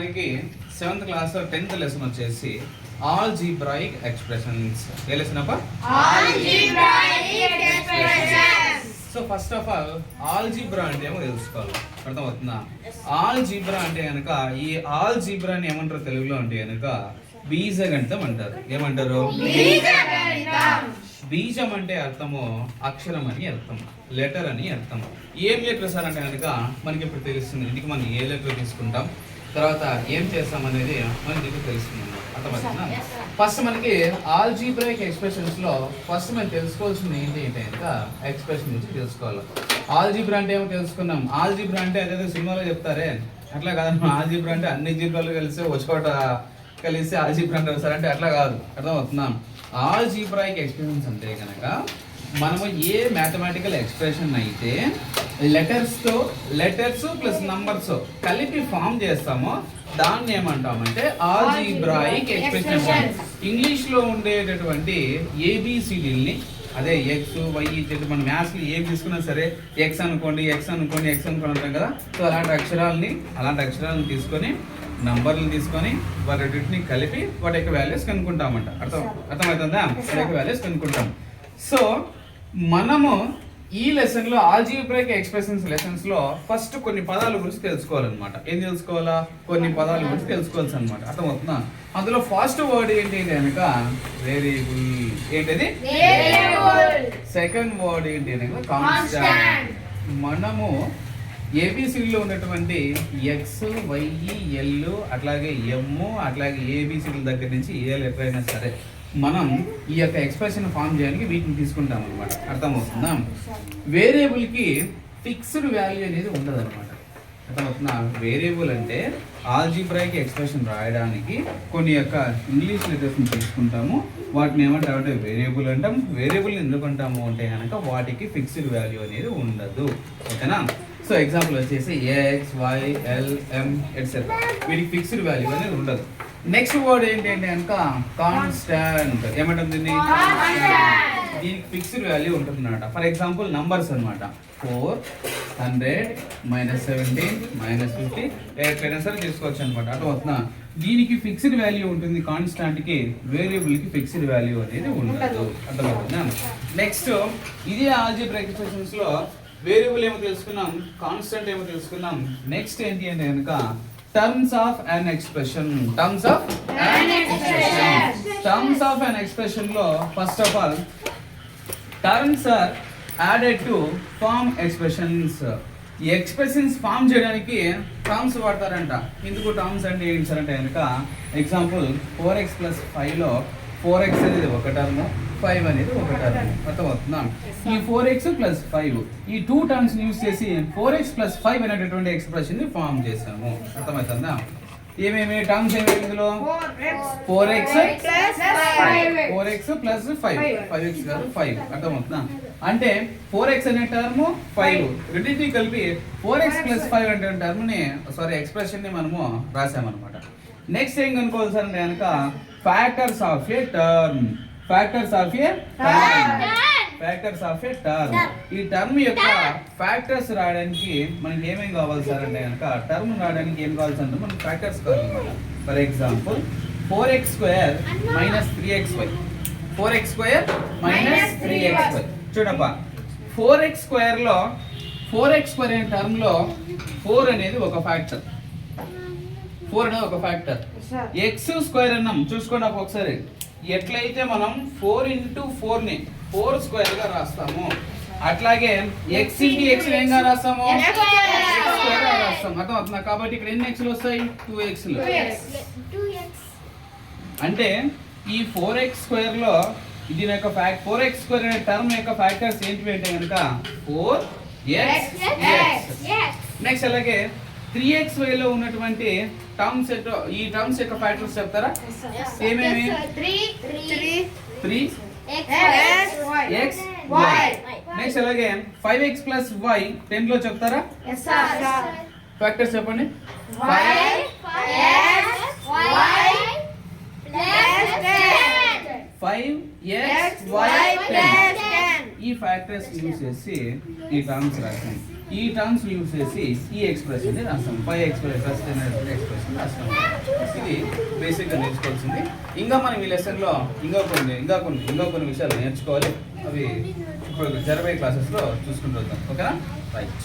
మనకి 7th class 10th lesson వచ్చేసి algebraic expressions. ఏ lesson అప్ప? Algebraic expressions. So first of all algebra అంటే ఏమో తెలుసుకోవాలి. అర్థమవుతుందా? ఆల్జీబ్రా అంటే కనుక ఈ ఆల్జీబ్రాని ఏమంటారు తెలుగులో అంటే కనుక బీజగణితం అంటారు. ఏమంటారు? బీజం అంటే అర్థము అక్షరం అని అర్థం, లెటర్ అని అర్థం. ఏం లెటర్ సార్ అంటే కనుక మనకి ఇప్పుడు తెలుస్తుంది. ఇంటికి మనం ఏ లెటర్ తీసుకుంటాం, తర్వాత ఏం చేస్తాం అనేది మనకి ఇప్పుడు తెలుస్తుంది. అర్థమవుతుందా? ఫస్ట్ మనకి ఆల్జీబ్రాయిక్ ఎక్స్ప్రెషన్స్ లో ఫస్ట్ మనం తెలుసుకోవాల్సింది ఏంటి అంటే కనుక ఎక్స్ప్రెషన్ గురించి తెలుసుకోవాలి. ఆల్జీబ్రా అంటే ఏమో తెలుసుకున్నాం. ఆల్జీబ్రా అంటే అదేదో సినిమాలో చెప్తారే అట్లా కాదమ్మా. ఆల్జీబ్రా అంటే అన్ని జీబ్రాలు కలిసి వచ్చుకోట కలిసి ఆల్జీబ్రా అంటారు సార్ అంటే అట్లా కాదు. అర్థమవుతున్నాం? ఆల్జీబ్రాయిక్ ఎక్స్ప్రెషన్స్ అంటే కనుక మనము ఏ మ్యాథమెటికల్ ఎక్స్ప్రెషన్ అయితే లెటర్స్ ప్లస్ నంబర్స్ కలిపి ఫామ్ చేస్తామో దాన్ని ఏమంటామంటే ఆల్జీబ్రాయిక్ ఎక్స్ప్రెషన్. ఇంగ్లీష్ లో ఉండేటటువంటి ఏబిసిడిల్ని, అదే ఎక్స్ వై ఇచ్చేది మన మ్యాథ్స్లో ఏం తీసుకున్నా సరే ఎక్స్ అనుకోండి అంటాం కదా. సో అలాంటి అక్షరాలను తీసుకొని నంబర్లను తీసుకొని వాటిని కలిపి వాటి యొక్క వాల్యూస్ కనుక్కుంటామంట. అర్థమవుతుందా? వాటి యొక్క వాల్యూస్ కనుక్కుంటాం. సో మనము ఈ లెసన్ లో ఆల్జీబ్రాయిక్ ఎక్స్ప్రెషన్స్ లెసన్స్ లో ఫస్ట్ కొన్ని పదాల గురించి తెలుసుకోవాలన్నమాట. ఏం తెలుసుకోవాలా? కొన్ని పదాల గురించి తెలుసుకోవాల్సి అనమాట. అర్థమవుతుందా? అందులో ఫస్ట్ వర్డ్ ఏంటి కనుక వేరియబుల్. ఏంటది? సెకండ్ వర్డ్ ఏంటి కనుక కాన్స్టాంట్. మనము ఏబిసిడిలో ఉన్నటువంటి ఎక్స్ వై ఎల్ అట్లాగే ఎమ్ అట్లాగే ఏబిసిడి దగ్గర నుంచి ఏ లెటర్ అయినా సరే మనం ఈ యొక్క ఎక్స్ప్రెషన్ ఫామ్ చేయడానికి వీటిని తీసుకుంటాం అనమాట. అర్థమవుతుందా? వేరియబుల్కి ఫిక్స్డ్ వాల్యూ అనేది ఉండదు అనమాట. అర్థమవుతుందా? వేరియబుల్ అంటే ఆల్జీబ్రాయిక్ ఎక్స్ప్రెషన్ రాయడానికి కొన్ని యొక్క ఇంగ్లీష్ లెటర్స్ని తీసుకుంటాము. వాటిని ఏమంటామంటే వేరియబుల్ అంటాం. వేరియబుల్ ఎందుకు అంటాము అంటే కనుక వాటికి ఫిక్స్డ్ వాల్యూ అనేది ఉండదు. ఓకేనా? సో ఎగ్జాంపుల్ వచ్చేసి X Y L M etcetera, వీటికి ఫిక్స్డ్ వాల్యూ అనేది ఉండదు. నెక్స్ట్ వర్డ్ ఏంటంటే కనుక కాన్స్టాంట్. ఏమంటుంది? దీనికి ఫిక్స్డ్ వాల్యూ ఉంటుంది అనమాట. ఫర్ ఎగ్జాంపుల్ నంబర్స్ అనమాట. 400 -17 -50 ఎట్లయినా సరే తీసుకోవచ్చు అనమాట. అర్థమవుతుందా? దీనికి ఫిక్స్డ్ వాల్యూ ఉంటుంది కాన్స్టాంట్ కి, వేరియబుల్ కి ఫిక్స్డ్ వాల్యూ అనేది ఉండదు. అర్థమవుతుందా? నెక్స్ట్ ఇదే ఆల్జీబ్రాయిక్ ఎక్స్ప్రెషన్స్ లో వేరియబుల్ ఏమో తెలుసుకున్నాం, కాన్స్టాంట్ ఏమో తెలుసుకున్నాం. నెక్స్ట్ ఏంటి అంటే కనుక terms of an expression. Terms of an expression లో first of all terms are added to form expressions. ఈ ఎక్స్ప్రెషన్స్ ఫామ్ చేయడానికి టర్మ్స్ వాడతారంట. ఎందుకు టర్మ్స్ అంటే ఏంటి సార్ అంటే కనుక ఎగ్జాంపుల్ 4x + 5 లో 4x అనేది ఒక టర్మ్, 5 అనేది ఒక టర్మ్. అర్థమవుతుందా? ఈ 4x + 5 ఈ 2 టర్మ్స్ యూజ్ చేసి 4x + 5 అనేటటువంటి ఎక్స్ప్రెషన్ ని ఫామ్ చేసాము. అర్థమవుతుందా? ఏమేమి టర్మ్స్ ఏమేమి ఇందులో? 4x + 5 5x కాదు 5. అర్థమవుతుందా? అంటే 4x అనే టర్మ్ 5 రెండింటిని కలిపి 4x + 5 అంటే టర్మ్ ని ఎక్స్ప్రెషన్ ని మనము రాసామన్నమాట. నెక్స్ట్ ఏం కనుక్కోవాలి సార్ అంటే కనుక ఫ్యాక్టర్స్ ఆఫ్ ఏ టర్మ్. ఈ టర్మ్ యొక్క ఫ్యాక్టర్స్ రాయడానికి మనకి ఏమేమి కావాలి సార్ అంటే కనుక టర్మ్ రాయడానికి ఏం కావాలి అంటే మనకి ఫ్యాక్టర్స్ కావాలన్నమాట. For example 4x² - 3xy. 4x² - 3xy. చూడప్ప 4x² లో 4x² అనే టర్మ్ లో 4 అనేది ఒక ఫ్యాక్టర్. 4 అనేది ఒక ఫ్యాక్టర్. x² అన్నాం. చూసుకోండి అప్పుడు ఒకసారి. ఎట్లయితే మనం 4 × 4 ని 4² గా రాస్తాము, అట్లాగే x × x ఏంగా రాస్తాము? x² గా రాస్తాం. అర్థమవుతుందా? కాబట్టి ఇక్కడ ఎన్ని x'లు వస్తాయి? 2x. అంటే ఈ 4x² లో దీని యొక్క 4x² అనే టర్మ్ యొక్క ఫ్యాక్టర్స్ ఏంటివి అంటే కనుక 4x. నెక్స్ట్ అలాగే 3xy లో ఉన్నటువంటి టర్మ్స్ ఈ టర్మ్స్ యొక్క ఫ్యాక్టర్స్ చెప్తారా? ఏమేమి? 3x y. నెక్స్ట్ అలాగే 5x + y 10 లో చెప్తారా? ఫ్యాక్టర్స్ చెప్పండి. 5x y 10. ఈ ఫ్యాక్టర్స్ యూజ్ చేసి ఈ టర్మ్స్ రాస్తాం. ఈ టర్మ్స్ యూజ్ చేసి ఈ ఎక్స్ప్రెషన్ ని రాస్తాం. 5x + 10 ఎక్స్ప్రెషన్ రాస్తాం. బేసిక్గా నేర్చుకోవాల్సింది. ఇంకా మనం ఈ లెసన్లో ఇంకా కొన్ని విషయాలు నేర్చుకోవాలి. అవి ఇప్పుడు జరబోయే క్లాసెస్లో చూసుకుంటూ వద్దాం. ఓకేనా? రైట్.